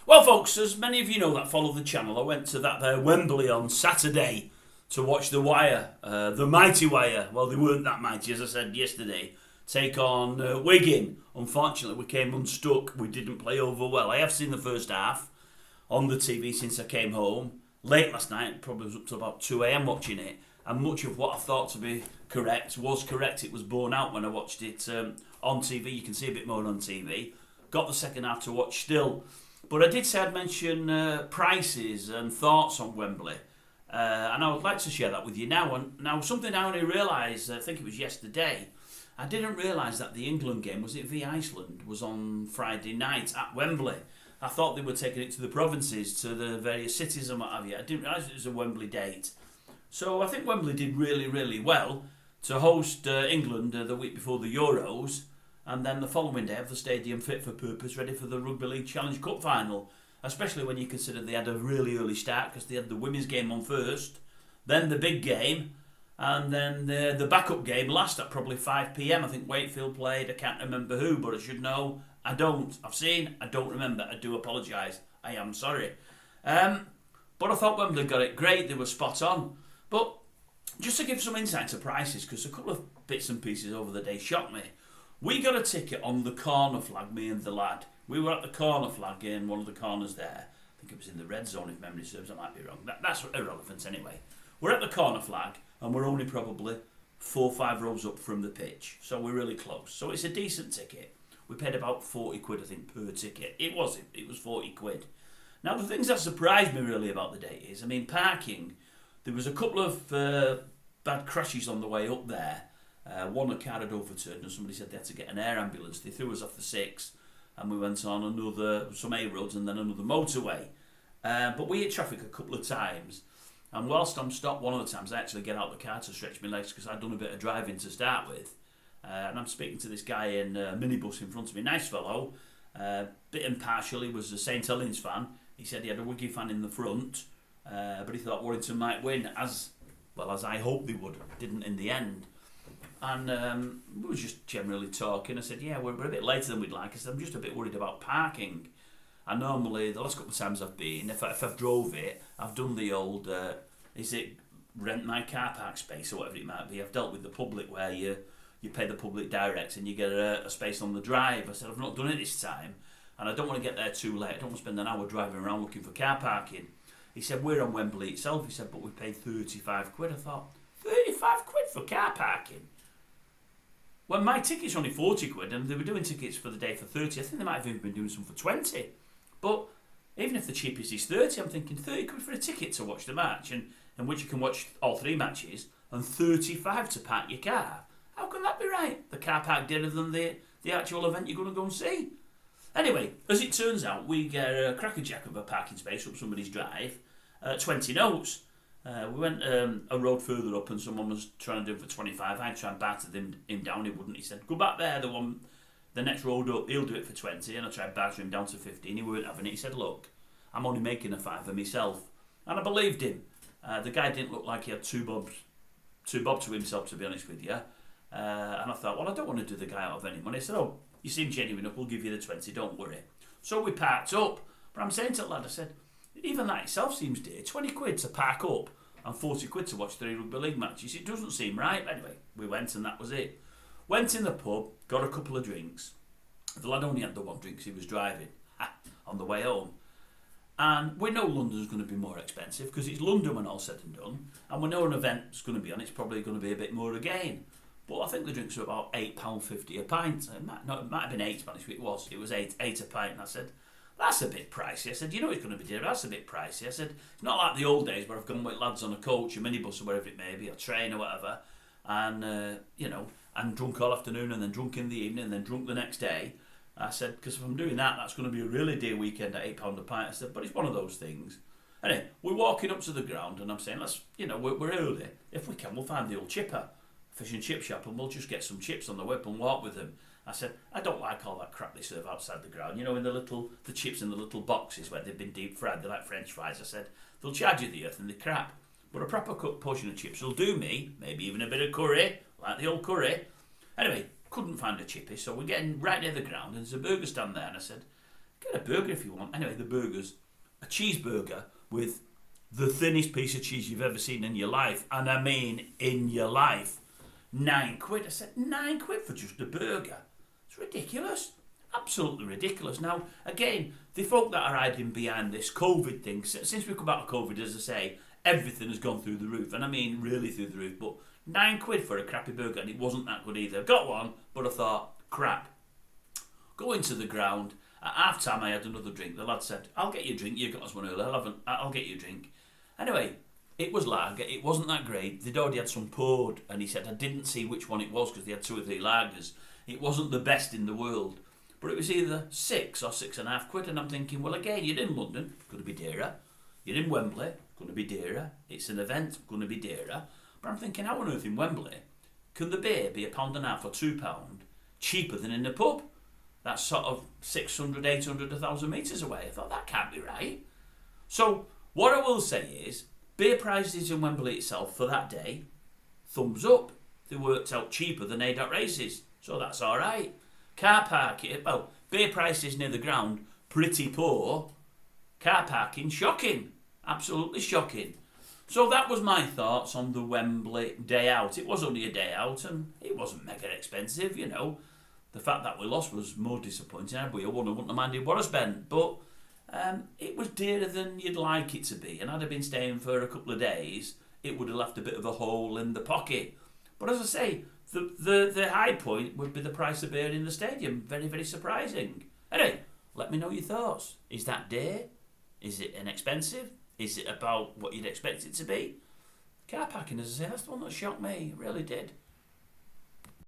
Well, folks, as many of you know that follow the channel, I went to that there Wembley on Saturday to watch the Wire, the mighty Wire. Well, they weren't that mighty, as I said yesterday. Take on Wigan. Unfortunately, we came unstuck. We didn't play over well. I have seen the first half on the TV since I came home. Late last night, probably was up to about 2 a.m. watching it. And much of what I thought to be correct was correct. It was borne out when I watched it on TV. You can see a bit more on TV. Got the second half to watch still. But I did say I'd mention prices and thoughts on Wembley. And I would like to share that with you now. And now, something I only realised, I think it was yesterday, I didn't realise that the England game, was it v Iceland, was on Friday night at Wembley. I thought they were taking it to the provinces, to the various cities and what have you. I didn't realise it was a Wembley date. So I think Wembley did really, really well to host England the week before the Euros. And then the following day have the stadium fit for purpose, ready for the Rugby League Challenge Cup final. Especially when you consider they had a really early start because they had the women's game on first, then the big game, and then the backup game last at probably 5 p.m. I think Wakefield played. I can't remember who, but I should know. I don't. I've seen. I don't remember. I do apologise. I am sorry. But I thought Wembley got it great. They were spot on. But just to give some insight to prices, because a couple of bits and pieces over the day shocked me. We got a ticket on the corner flag, me and the lad. We were at the corner flag in one of the corners there. I think it was in the red zone, if memory serves. I might be wrong. That's irrelevant anyway. We're at the corner flag, and we're only probably 4 or 5 rows up from the pitch. So we're really close. So it's a decent ticket. We paid about 40 quid, I think, per ticket. It was 40 quid. Now, the things that surprised me really about the day is, parking. There was a couple of bad crashes on the way up there. One, a car had overturned and somebody said they had to get an air ambulance. They threw us off the 6 and we went on some A roads and then another motorway. But we hit traffic a couple of times. And whilst I'm stopped one of the times, I actually get out the car to stretch my legs because I'd done a bit of driving to start with. And I'm speaking to this guy in a minibus in front of me. Nice fellow. Bit impartial. He was a St Helens fan. He said he had a Wigan fan in the front. But he thought Warrington might win, as well as I hoped they would. Didn't in the end. And we were just generally talking. I said, yeah, we're a bit later than we'd like. I said, I'm just a bit worried about parking. And normally, the last couple of times I've been, if I've drove it, I've done the old, is it rent my car park space or whatever it might be. I've dealt with the public where you pay the public direct and you get a space on the drive. I said, I've not done it this time. And I don't want to get there too late. I don't want to spend an hour driving around looking for car parking. He said, we're on Wembley itself. He said, but we paid 35 quid. I thought, 35 quid for car parking? Well, my ticket's only 40 quid, and they were doing tickets for the day for 30. I think they might have even been doing some for 20. But even if the cheapest is 30, I'm thinking 30 quid for a ticket to watch the match, and in which you can watch all 3 matches, and 35 to park your car. How can that be right? The car park dearer than the actual event you're going to go and see. Anyway, as it turns out, we get a crackerjack of a parking space up somebody's drive, 20 notes. We went a road further up and someone was trying to do it for 25. I tried and battered him down, he wouldn't. He said, go back there, the next road up, he'll do it for 20. And I tried battering him down to 15, he weren't having it. He said, look, I'm only making a 5 of myself. And I believed him. The guy didn't look like he had two bob to himself, to be honest with you. And I thought, well, I don't want to do the guy out of any money. He said, oh, you seem genuine enough, we'll give you the 20, don't worry. So we parked up. But I'm saying to the lad, I said, even that itself seems dear. 20 quid to park up and 40 quid to watch 3 rugby league matches. It doesn't seem right. Anyway, we went and that was it. Went in the pub, got a couple of drinks. The lad only had the 1 drink because he was driving on the way home. And we know London's going to be more expensive because it's London when all said and done. And we know an event's going to be on, it's probably going to be a bit more again. But I think the drinks were about £8.50 a pint. It might have been 8, but it was 8 a pint. And I said, that's a bit pricey. I said, you know it's going to be dear, that's a bit pricey. I said, it's not like the old days where I've gone with lads on a coach, a minibus or wherever it may be, a train or whatever, and, and drunk all afternoon and then drunk in the evening and then drunk the next day. I said, because if I'm doing that, that's going to be a really dear weekend at £8 a pint. I said, but it's one of those things. Anyway, we're walking up to the ground and I'm saying, we're early. If we can, we'll find the old chipper, fish and chip shop, and we'll just get some chips on the whip and walk with them. I said, I don't like all that crap they serve outside the ground. In the chips in the little boxes where they've been deep fried, they're like French fries. I said, they'll charge you the earth and they're crap. But a proper cooked portion of chips will do me, maybe even a bit of curry, like the old curry. Anyway, couldn't find a chippy, so we're getting right near the ground and there's a burger stand there. And I said, get a burger if you want. Anyway, the burger's a cheeseburger with the thinnest piece of cheese you've ever seen in your life. And I mean in your life. £9. I said, £9 for just a burger. It's ridiculous. Absolutely ridiculous. Now, again, the folk that are hiding behind this COVID thing, since we come out of COVID, as I say, everything has gone through the roof. And I mean really through the roof. But £9 for a crappy burger, and it wasn't that good either. Got one, but I thought, crap. Go into the ground. At half time, I had another drink. The lad said, I'll get you a drink. You got us one earlier. I'll get you a drink. Anyway, it was lager. It wasn't that great. They'd already had some poured, and he said I didn't see which one it was because they had 2 or 3 lagers. It wasn't the best in the world, but it was either £6 or £6.50. And I'm thinking, well, again, you're in London, going to be dearer. You're in Wembley, going to be dearer. It's an event, going to be dearer. But I'm thinking, how on earth in Wembley can the beer be £1.50 or £2 cheaper than in the pub? That's sort of 600, 800, 1,000 metres away. I thought, that can't be right. So what I will say is, beer prices in Wembley itself for that day, thumbs up. They worked out cheaper than A. races, so that's all right. Car parking, well, beer prices near the ground, pretty poor. Car parking, shocking. Absolutely shocking. So that was my thoughts on the Wembley day out. It was only a day out, and it wasn't mega expensive, you know. The fact that we lost was more disappointing. I wouldn't have minded what I spent, but it was dearer than you'd like it to be. And had I been staying for a couple of days, it would have left a bit of a hole in the pocket. But as I say, the high point would be the price of beer in the stadium. Very, very surprising. Anyway, let me know your thoughts. Is that dear? Is it inexpensive? Is it about what you'd expect it to be? Car parking, as I say, that's the one that shocked me. It really did.